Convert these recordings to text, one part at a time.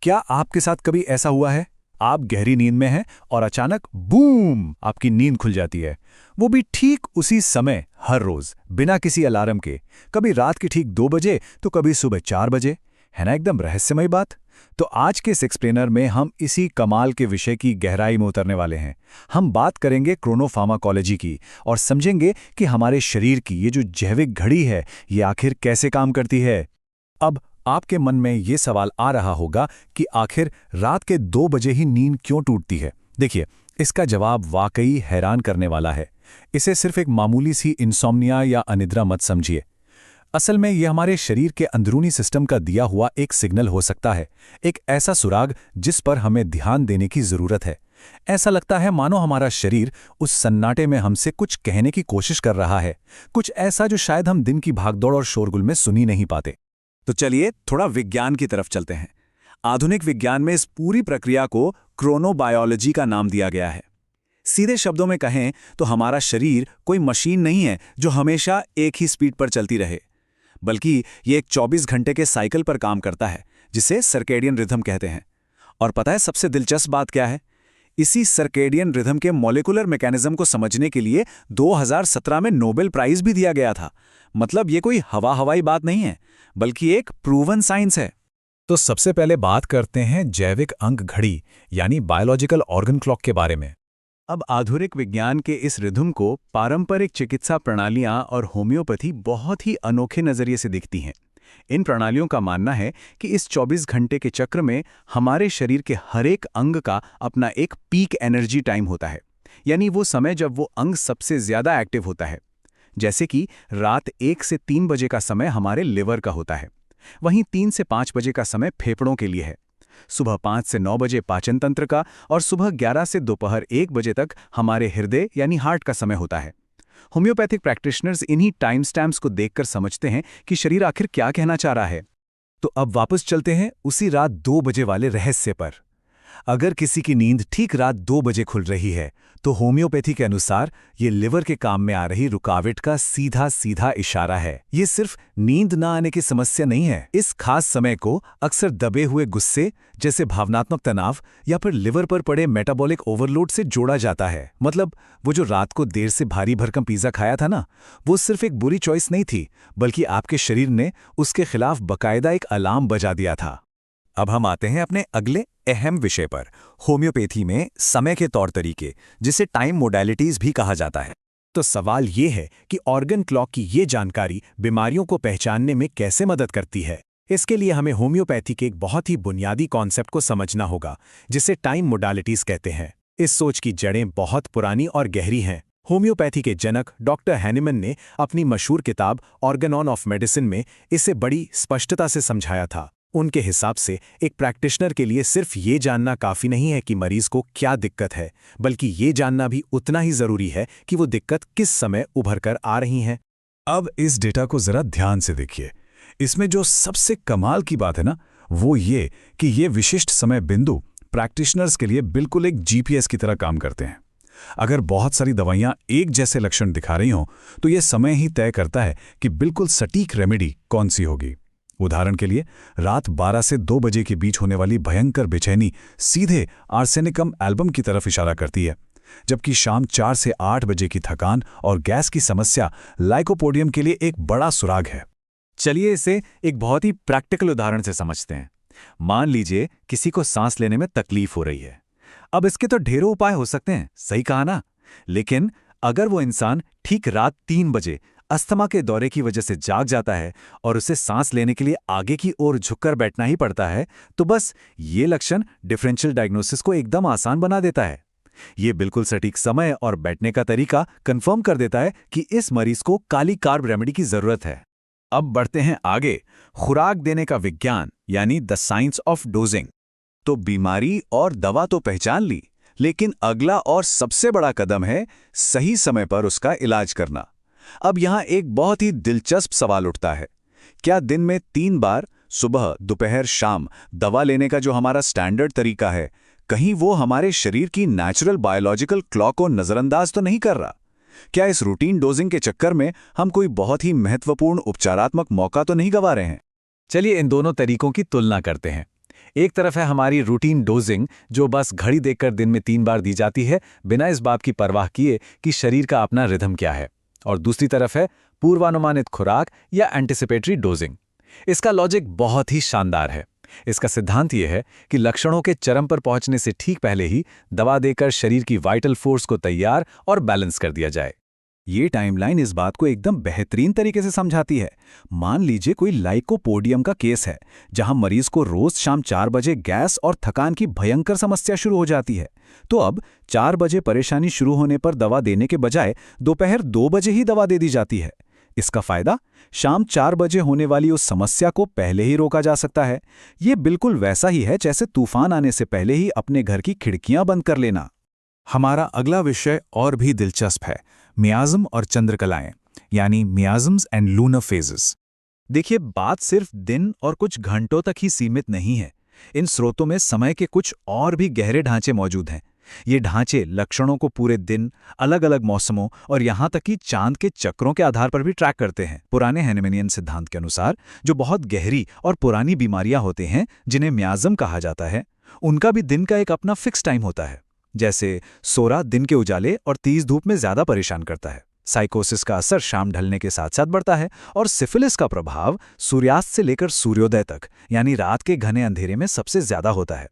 क्या आपके साथ कभी ऐसा हुआ है? आप गहरी नींद में हैं और अचानक बूम आपकी नींद खुल जाती है। वो भी ठीक उसी समय, हर रोज, बिना किसी अलार्म के। कभी रात के ठीक 2 बजे तो कभी सुबह 4 बजे। है ना एकदम रहस्यमयी बात। तो आज के इस एक्सप्लेनर में हम इसी कमाल के विषय की गहराई में उतरने वाले हैं। हम बात करेंगे क्रोनोफार्माकोलॉजी की और समझेंगे कि हमारे शरीर की ये जो जैविक घड़ी है, ये आखिर कैसे काम करती है। अब आपके मन में ये सवाल आ रहा होगा कि आखिर रात के 2 बजे ही नींद क्यों टूटती है। देखिए, इसका जवाब वाकई हैरान करने वाला है। इसे सिर्फ एक मामूली सी इंसोम्निया या अनिद्रा मत समझिए। असल में यह हमारे शरीर के अंदरूनी सिस्टम का दिया हुआ एक सिग्नल हो सकता है, एक ऐसा सुराग जिस पर हमें ध्यान देने की जरूरत है। ऐसा लगता है मानो हमारा शरीर उस सन्नाटे में हमसे कुछ कहने की कोशिश कर रहा है, कुछ ऐसा जो शायद हम दिन की भागदौड़ और शोरगुल में सुन ही नहीं पाते। तो चलिए थोड़ा विज्ञान की तरफ चलते हैं। आधुनिक विज्ञान में इस पूरी प्रक्रिया को क्रोनोबायोलॉजी का नाम दिया गया है। सीधे शब्दों में कहें तो हमारा शरीर कोई मशीन नहीं है जो हमेशा एक ही स्पीड पर चलती रहे, बल्कि ये एक 24 घंटे के साइकिल पर काम करता है, जिसे सर्केडियन रिदम कहते हैं। और पता है सबसे दिलचस्प बात क्या है? इसी सर्केडियन रिदम के मॉलिक्यूलर मैकेनिज्म को समझने के लिए 2017 में नोबेल प्राइज भी दिया गया था। मतलब ये कोई हवाई बात नहीं है, बल्कि एक प्रूवन साइंस है। तो सबसे पहले बात करते हैं जैविक अंग घड़ी यानी बायोलॉजिकल ऑर्गन क्लॉक के बारे में। अब आधुनिक विज्ञान के इस रिदम को पारंपरिक चिकित्सा प्रणालियां और होम्योपैथी बहुत ही अनोखे नजरिए से दिखती हैं। इन प्रणालियों का मानना है कि इस 24 घंटे के चक्र में हमारे शरीर के हर एक अंग का अपना एक पीक एनर्जी टाइम होता है, यानी वो समय जब वो अंग सबसे ज्यादा एक्टिव होता है। जैसे कि रात 1 से 3 बजे का समय हमारे लिवर का होता है, वहीं 3 से 5 बजे का समय फेफड़ों के लिए है, सुबह 5 से 9 बजे पाचन तंत्र का और सुबह 11 से दोपहर 1 बजे तक हमारे हृदय यानी हार्ट का समय होता है। होम्योपैथिक प्रैक्टिशनर्स इन्हीं टाइम स्टैम्प्स को देखकर समझते हैं कि शरीर आखिर क्या कहना चाह रहा है। तो अब वापस चलते हैं उसी रात 2 बजे वाले रहस्य पर। अगर किसी की नींद ठीक रात 2 बजे खुल रही है, तो होम्योपैथी के अनुसार ये लिवर के काम में आ रही रुकावट का सीधा सीधा इशारा है। ये सिर्फ नींद ना आने की समस्या नहीं है। इस खास समय को अक्सर दबे हुए गुस्से जैसे भावनात्मक तनाव या फिर लिवर पर पड़े मेटाबॉलिक ओवरलोड से जोड़ा जाता है। मतलब वो जो रात को देर से भारी भरकम पिज्जा खाया था ना, वो सिर्फ एक बुरी चॉइस नहीं थी, बल्कि आपके शरीर ने उसके खिलाफ बकायदा एक अलार्म बजा दिया था। अब हम आते हैं अपने अगले अहम विषय पर, होम्योपैथी में समय के तौर तरीके, जिसे टाइम मोडालिटीज भी कहा जाता है। तो सवाल ये है कि ऑर्गन क्लॉक की ये जानकारी बीमारियों को पहचानने में कैसे मदद करती है। इसके लिए हमें होम्योपैथी के एक बहुत ही बुनियादी कॉन्सेप्ट को समझना होगा, जिसे टाइम मोडालिटीज कहते हैं। इस सोच की जड़ें बहुत पुरानी और गहरी हैं। होम्योपैथी के जनक डॉक्टर हैनिमन ने अपनी मशहूर किताब ऑर्गन ऑफ मेडिसिन में इसे बड़ी स्पष्टता से समझाया था। उनके हिसाब से एक प्रैक्टिशनर के लिए सिर्फ ये जानना काफी नहीं है कि मरीज को क्या दिक्कत है, बल्कि ये जानना भी उतना ही जरूरी है कि वो दिक्कत किस समय उभर कर आ रही है। अब इस डेटा को जरा ध्यान से देखिए। इसमें जो सबसे कमाल की बात है ना, वो ये कि ये विशिष्ट समय बिंदु प्रैक्टिशनर्स के लिए बिल्कुल एक जीपीएस की तरह काम करते हैं। अगर बहुत सारी दवाइयां एक जैसे लक्षण दिखा रही हों, तो ये समय ही तय करता है कि बिल्कुल सटीक रेमेडी कौन सी होगी। उदाहरण के लिए, रात 12 से 2 बजे के बीच होने वाली भयंकर बेचैनी सीधे आर्सेनिकम एल्बम की तरफ इशारा करती है, जबकि शाम 4 से 8 बजे की थकान और गैस की समस्या लाइकोपोडियम के लिए एक बड़ा सुराग है। चलिए इसे एक बहुत ही प्रैक्टिकल उदाहरण से समझते हैं। मान लीजिए किसी को सांस लेने में तकलीफ हो रही है। अब इसके तो ढेरों उपाय हो सकते हैं, सही कहा ना? लेकिन अगर वो इंसान ठीक रात 3 बजे अस्थमा के दौरे की वजह से जाग जाता है और उसे सांस लेने के लिए आगे की ओर झुककर बैठना ही पड़ता है, तो बस ये लक्षण डिफरेंशियल डायग्नोसिस को एकदम आसान बना देता है। ये बिल्कुल सटीक समय और बैठने का तरीका कंफर्म कर देता है कि इस मरीज को काली कार्ब रेमेडी की जरूरत है। अब बढ़ते हैं आगे, खुराक देने का विज्ञान यानी द साइंस ऑफ डोजिंग। तो बीमारी और दवा तो पहचान ली, लेकिन अगला और सबसे बड़ा कदम है सही समय पर उसका इलाज करना। अब यहां एक बहुत ही दिलचस्प सवाल उठता है, क्या दिन में 3 बार सुबह, दोपहर, शाम दवा लेने का जो हमारा स्टैंडर्ड तरीका है, कहीं वो हमारे शरीर की नेचुरल बायोलॉजिकल क्लॉक को नजरअंदाज तो नहीं कर रहा? क्या इस रूटीन डोजिंग के चक्कर में हम कोई बहुत ही महत्वपूर्ण उपचारात्मक मौका तो नहीं गंवा रहे हैं? चलिए इन दोनों तरीकों की तुलना करते हैं। एक तरफ है हमारी रूटीन डोजिंग, जो बस घड़ी देखकर दिन में 3 बार दी जाती है, बिना इस बात की परवाह किए कि शरीर का अपना रिदम क्या है। और दूसरी तरफ है पूर्वानुमानित खुराक या एंटिसिपेटरी डोजिंग। इसका लॉजिक बहुत ही शानदार है। इसका सिद्धांत यह है कि लक्षणों के चरम पर पहुंचने से ठीक पहले ही दवा देकर शरीर की वाइटल फोर्स को तैयार और बैलेंस कर दिया जाए। ये टाइमलाइन इस बात को एकदम बेहतरीन तरीके से समझाती है। मान लीजिए कोई लाइकोपोडियम का केस है, जहां मरीज को रोज शाम 4 बजे गैस और थकान की भयंकर समस्या शुरू हो जाती है। तो अब 4 बजे परेशानी शुरू होने पर दवा देने के बजाय दोपहर 2 बजे ही दवा दे दी जाती है। इसका फायदा, शाम 4 बजे होने वाली उस समस्या को पहले ही रोका जा सकता है। ये बिल्कुल वैसा ही है जैसे तूफान आने से पहले ही अपने घर की खिड़कियां बंद कर लेना। हमारा अगला विषय और भी दिलचस्प है, मियाज्म और चंद्रकलाएं, यानी मियाज्म्स एंड लूनर फेजेस। देखिए, बात सिर्फ दिन और कुछ घंटों तक ही सीमित नहीं है। इन स्रोतों में समय के कुछ और भी गहरे ढांचे मौजूद हैं। ये ढांचे लक्षणों को पूरे दिन, अलग अलग मौसमों और यहाँ तक कि चांद के चक्रों के आधार पर भी ट्रैक करते हैं। पुराने हैनेमिनियन सिद्धांत के अनुसार जो बहुत गहरी और पुरानी बीमारियां होते हैं, जिन्हें मियाज्म कहा जाता है, उनका भी दिन का एक अपना फिक्स टाइम होता है। जैसे सोरा दिन के उजाले और तेज धूप में ज्यादा परेशान करता है, साइकोसिस का असर शाम ढलने के साथ साथ बढ़ता है, और सिफिलिस का प्रभाव सूर्यास्त से लेकर सूर्योदय तक, यानी रात के घने अंधेरे में सबसे ज्यादा होता है।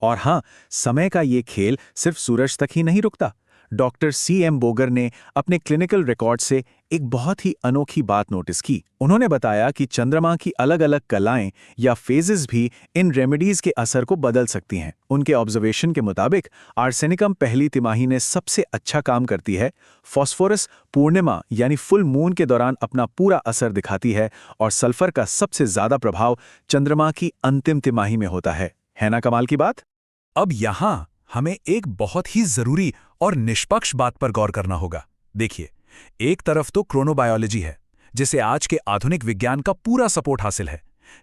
और हाँ, समय का ये खेल सिर्फ सूरज तक ही नहीं रुकता। Doctor C.M. बोगर ने अपने क्लिनिकल रिकॉर्ड से एक बहुत ही अनोखी बात नोटिस की। उन्होंने बताया कि चंद्रमा की अलग अलग कलाएं या फेजेस भी इन रेमेडीज के असर को बदल सकती हैं। उनके ऑब्जर्वेशन के मुताबिक आर्सेनिकम पहली तिमाही में सबसे अच्छा काम करती है, फॉस्फोरस पूर्णिमा यानी फुल मून के दौरान अपना पूरा असर दिखाती है, और सल्फर का सबसे ज्यादा प्रभाव चंद्रमा की अंतिम तिमाही में होता है। ना कमाल की बात? अब यहां हमें एक बहुत ही जरूरी और निष्पक्ष बात पर गौर करना होगा। देखिए, एक तरफ तो क्रोनोबायोलॉजी है, जिसे आज के आधुनिक विज्ञान का पूरा सपोर्ट हासिल है,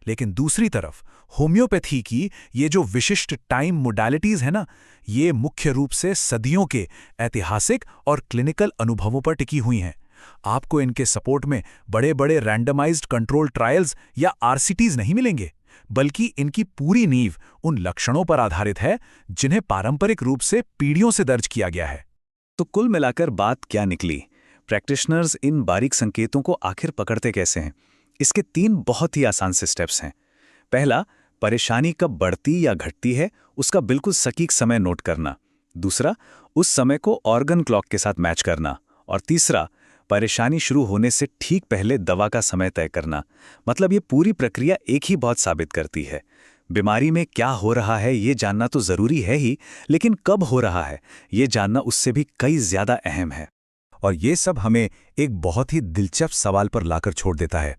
लेकिन दूसरी तरफ होम्योपैथी की ये जो विशिष्ट टाइम मोडालिटीज है ना, ये मुख्य रूप से सदियों के ऐतिहासिक और क्लिनिकल अनुभवों पर टिकी हुई हैं। आपको इनके सपोर्ट में बड़े बड़े रैंडमाइज्ड कंट्रोल ट्रायल्स या RCTs नहीं मिलेंगे, बल्कि इनकी पूरी नींव उन लक्षणों पर आधारित है जिन्हें पारंपरिक रूप से पीढ़ियों से दर्ज किया गया है। तो कुल मिलाकर बात क्या निकली? प्रैक्टिशनर्स इन बारीक संकेतों को आखिर पकड़ते कैसे हैं? इसके 3 बहुत ही आसान से स्टेप्स हैं। पहला, परेशानी कब बढ़ती या घटती है उसका बिल्कुल सटीक समय नोट करना। दूसरा, उस समय को ऑर्गन क्लॉक के साथ मैच करना। और तीसरा, परेशानी शुरू होने से ठीक पहले दवा का समय तय करना। मतलब ये पूरी प्रक्रिया एक ही बात साबित करती है, बीमारी में क्या हो रहा है ये जानना तो जरूरी है ही, लेकिन कब हो रहा है ये जानना उससे भी कई ज्यादा अहम है। और ये सब हमें एक बहुत ही दिलचस्प सवाल पर लाकर छोड़ देता है।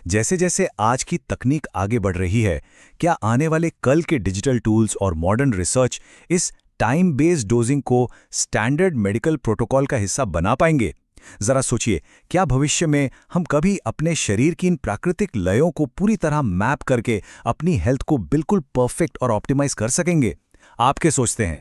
जैसे जैसे आज की तकनीक आगे बढ़ रही है, क्या आने वाले कल के डिजिटल टूल्स और मॉडर्न रिसर्च इस टाइम बेस्ड डोजिंग को स्टैंडर्ड मेडिकल प्रोटोकॉल का हिस्सा बना पाएंगे? जरा सोचिए, क्या भविष्य में हम कभी अपने शरीर की इन प्राकृतिक लयों को पूरी तरह मैप करके अपनी हेल्थ को बिल्कुल परफेक्ट और ऑप्टिमाइज कर सकेंगे? आप क्या सोचते हैं?